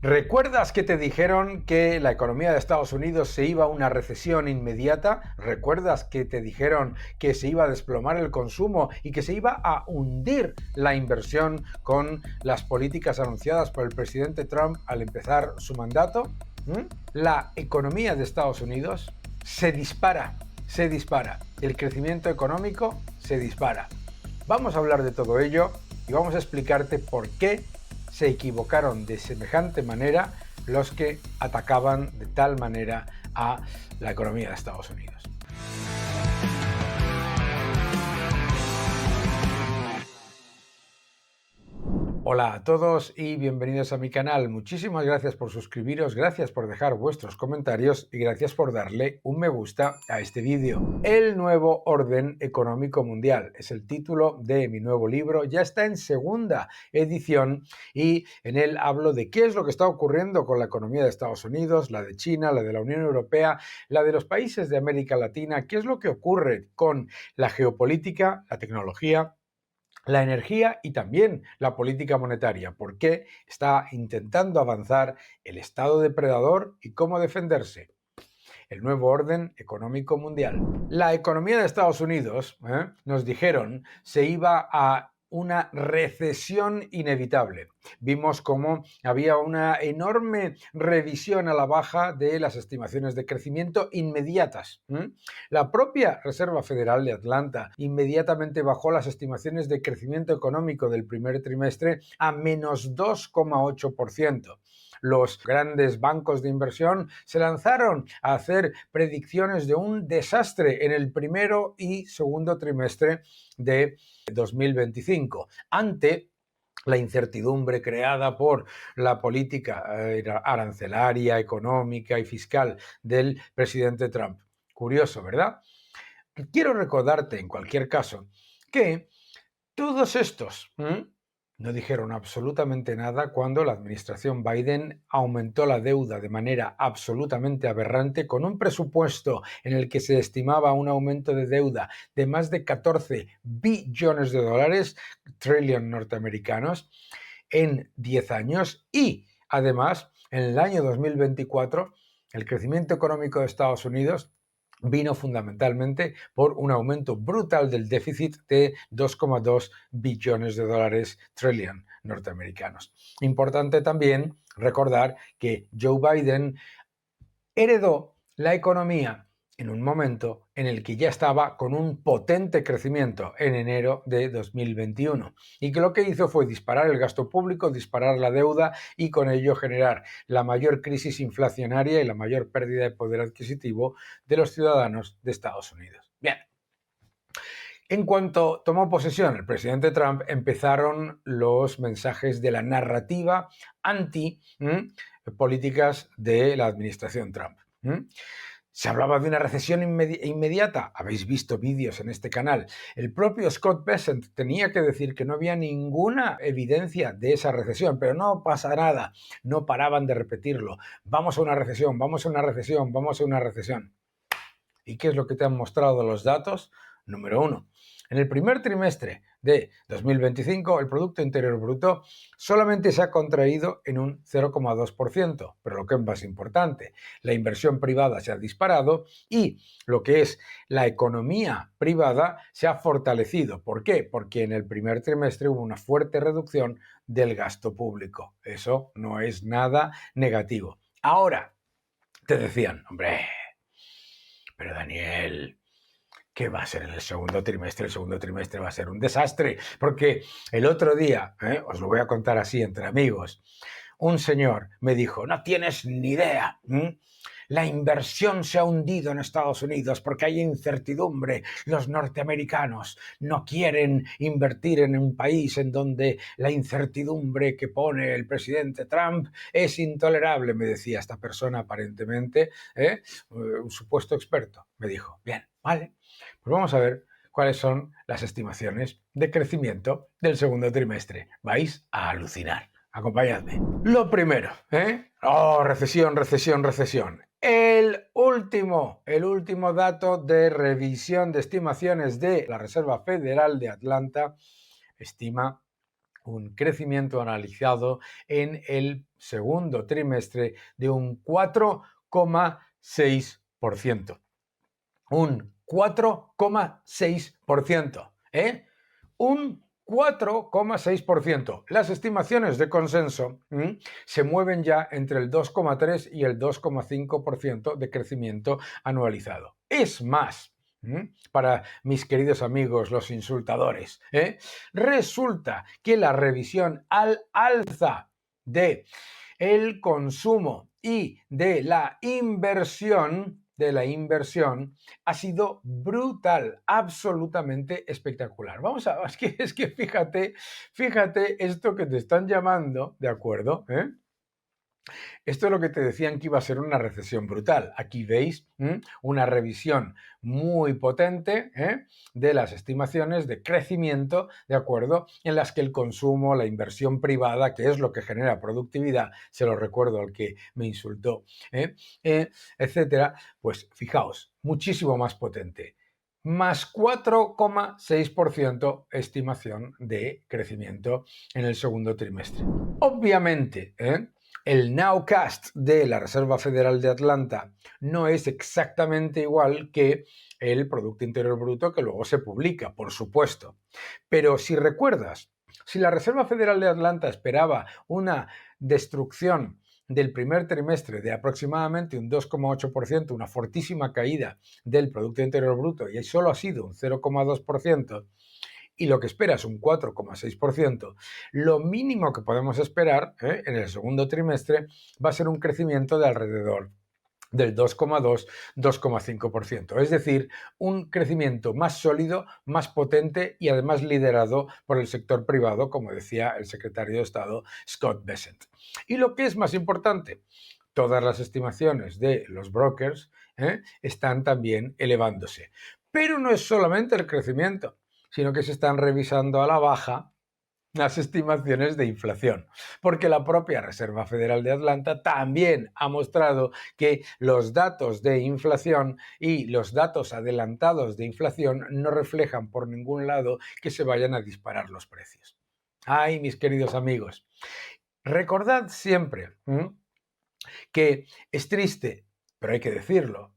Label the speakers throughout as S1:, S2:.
S1: ¿Recuerdas que te dijeron que la economía de Estados Unidos se iba a una recesión inmediata? ¿Recuerdas que te dijeron que se iba a desplomar el consumo y que se iba a hundir la inversión con las políticas anunciadas por el presidente Trump al empezar su mandato? La economía de Estados Unidos se dispara. El crecimiento económico se dispara. Vamos a hablar de todo ello y vamos a explicarte por qué se equivocaron de semejante manera los que atacaban de tal manera a la economía de Estados Unidos. Hola a todos y bienvenidos a mi canal. Muchísimas gracias por suscribiros, gracias por dejar vuestros comentarios y gracias por darle un me gusta a este vídeo. El nuevo orden económico mundial es el título de mi nuevo libro. Ya está en segunda edición y en él hablo de qué es lo que está ocurriendo con la economía de Estados Unidos, la de China, la de la Unión Europea, la de los países de América Latina, qué es lo que ocurre con la geopolítica, la tecnología, la energía y también la política monetaria, por qué está intentando avanzar el Estado depredador y cómo defenderse. El nuevo orden económico mundial. La economía de Estados Unidos, nos dijeron, se iba a una recesión inevitable. Vimos cómo había una enorme revisión a la baja de las estimaciones de crecimiento inmediatas. La propia Reserva Federal de Atlanta inmediatamente bajó las estimaciones de crecimiento económico del primer trimestre a menos 2,8%. Los grandes bancos de inversión se lanzaron a hacer predicciones de un desastre en el primero y segundo trimestre de 2025 ante la incertidumbre creada por la política arancelaria, económica y fiscal del presidente Trump. Curioso, ¿verdad? Quiero recordarte, en cualquier caso, que todos estos no dijeron absolutamente nada cuando la administración Biden aumentó la deuda de manera absolutamente aberrante con un presupuesto en el que se estimaba un aumento de deuda de más de 14 billones de dólares, trillion norteamericanos, en 10 años y además en el año 2024 el crecimiento económico de Estados Unidos vino fundamentalmente por un aumento brutal del déficit de 2,2 billones de dólares, trillion norteamericanos. Importante también recordar que Joe Biden heredó la economía en un momento en el que ya estaba con un potente crecimiento en enero de 2021 y que lo que hizo fue disparar el gasto público, disparar la deuda y con ello generar la mayor crisis inflacionaria y la mayor pérdida de poder adquisitivo de los ciudadanos de Estados Unidos. Bien. En cuanto tomó posesión el presidente Trump, empezaron los mensajes de la narrativa anti-políticas de la administración Trump. Se hablaba de una recesión inmediata. Habéis visto vídeos en este canal. El propio Scott Bessent tenía que decir que no había ninguna evidencia de esa recesión, pero no pasa nada. No paraban de repetirlo. Vamos a una recesión, vamos a una recesión, vamos a una recesión. ¿Y qué es lo que te han mostrado los datos? Número uno. En el primer trimestre de 2025, el Producto Interior Bruto solamente se ha contraído en un 0,2%, pero lo que es más importante, la inversión privada se ha disparado y lo que es la economía privada se ha fortalecido. ¿Por qué? Porque en el primer trimestre hubo una fuerte reducción del gasto público. Eso no es nada negativo. Ahora, te decían, hombre, pero Daniel, ¿qué va a ser en el segundo trimestre? El segundo trimestre va a ser un desastre, porque el otro día, os lo voy a contar así entre amigos, un señor me dijo, no tienes ni idea, la inversión se ha hundido en Estados Unidos porque hay incertidumbre. Los norteamericanos no quieren invertir en un país en donde la incertidumbre que pone el presidente Trump es intolerable, me decía esta persona aparentemente, un supuesto experto. Me dijo, bien, vale, pues vamos a ver cuáles son las estimaciones de crecimiento del segundo trimestre. Vais a alucinar. Acompañadme. Lo primero, recesión, recesión, recesión. El último dato de revisión de estimaciones de la Reserva Federal de Atlanta estima un crecimiento analizado en el segundo trimestre de un 4,6%. Un 4,6%. Un 4,6%. Las estimaciones de consenso se mueven ya entre el 2,3 y el 2,5% de crecimiento anualizado. Es más, para mis queridos amigos los insultadores, resulta que la revisión al alza de el consumo y de la inversión ha sido brutal, absolutamente espectacular. Vamos a, es que fíjate esto que te están llamando, ¿de acuerdo? Esto es lo que te decían que iba a ser una recesión brutal. Aquí veis una revisión muy potente de las estimaciones de crecimiento, ¿de acuerdo? En las que el consumo, la inversión privada, que es lo que genera productividad, se lo recuerdo al que me insultó, etcétera, pues fijaos, muchísimo más potente. Más 4,6% estimación de crecimiento en el segundo trimestre. Obviamente, el nowcast de la Reserva Federal de Atlanta no es exactamente igual que el Producto Interior Bruto que luego se publica, por supuesto. Pero si recuerdas, si la Reserva Federal de Atlanta esperaba una destrucción del primer trimestre de aproximadamente un 2,8%, una fortísima caída del Producto Interior Bruto, y solo ha sido un 0,2%, y lo que espera es un 4,6%, lo mínimo que podemos esperar en el segundo trimestre va a ser un crecimiento de alrededor del 2,2-2,5%. Es decir, un crecimiento más sólido, más potente y además liderado por el sector privado, como decía el secretario de Estado Scott Bessent. Y lo que es más importante, todas las estimaciones de los brokers están también elevándose. Pero no es solamente el crecimiento, sino que se están revisando a la baja las estimaciones de inflación, porque la propia Reserva Federal de Atlanta también ha mostrado que los datos de inflación y los datos adelantados de inflación no reflejan por ningún lado que se vayan a disparar los precios. Ay, mis queridos amigos, recordad siempre que es triste, pero hay que decirlo.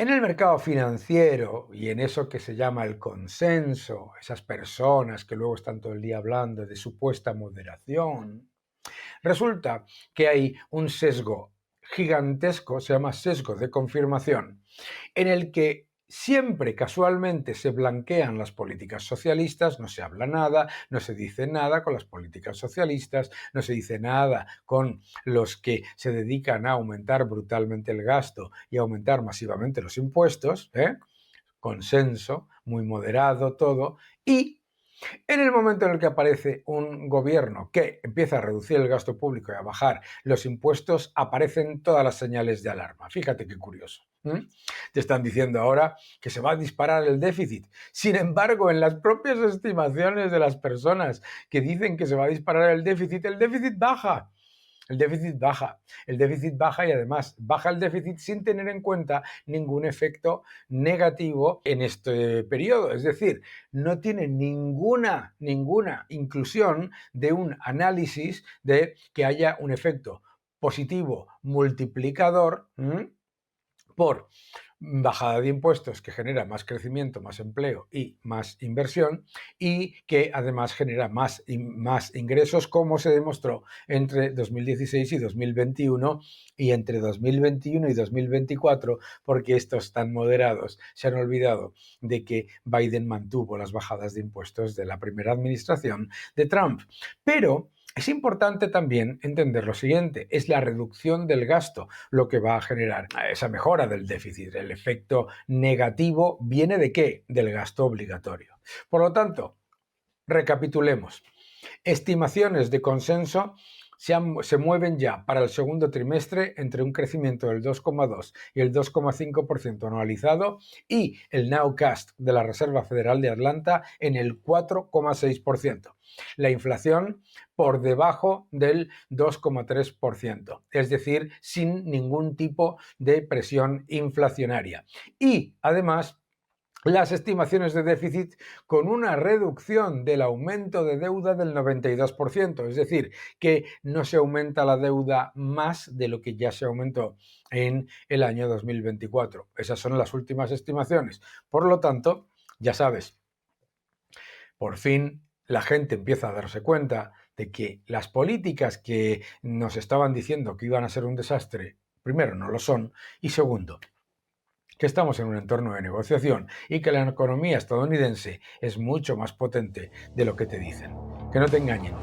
S1: En el mercado financiero y en eso que se llama el consenso, esas personas que luego están todo el día hablando de supuesta moderación, resulta que hay un sesgo gigantesco, se llama sesgo de confirmación, en el que siempre casualmente se blanquean las políticas socialistas, no se habla nada, no se dice nada con las políticas socialistas, no se dice nada con los que se dedican a aumentar brutalmente el gasto y aumentar masivamente los impuestos, consenso, muy moderado todo, y en el momento en el que aparece un gobierno que empieza a reducir el gasto público y a bajar los impuestos, aparecen todas las señales de alarma. Fíjate qué curioso. Te están diciendo ahora que se va a disparar el déficit. Sin embargo, en las propias estimaciones de las personas que dicen que se va a disparar el déficit baja. El déficit baja y además baja el déficit sin tener en cuenta ningún efecto negativo en este periodo. Es decir, no tiene ninguna inclusión de un análisis de que haya un efecto positivo multiplicador por bajada de impuestos que genera más crecimiento, más empleo y más inversión, y que además genera más ingresos, como se demostró entre 2016 y 2021 y entre 2021 y 2024, porque estos tan moderados se han olvidado de que Biden mantuvo las bajadas de impuestos de la primera administración de Trump. Pero es importante también entender lo siguiente, es la reducción del gasto lo que va a generar esa mejora del déficit. El efecto negativo viene ¿de qué? Del gasto obligatorio. Por lo tanto, recapitulemos. Estimaciones de consenso se mueven ya para el segundo trimestre entre un crecimiento del 2,2 y el 2,5% anualizado y el nowcast de la Reserva Federal de Atlanta en el 4,6%. La inflación por debajo del 2,3%, es decir, sin ningún tipo de presión inflacionaria. Y además, las estimaciones de déficit con una reducción del aumento de deuda del 92%, es decir, que no se aumenta la deuda más de lo que ya se aumentó en el año 2024. Esas son las últimas estimaciones. Por lo tanto, ya sabes, por fin la gente empieza a darse cuenta de que las políticas que nos estaban diciendo que iban a ser un desastre, primero, no lo son, y segundo, que estamos en un entorno de negociación y que la economía estadounidense es mucho más potente de lo que te dicen. Que no te engañen.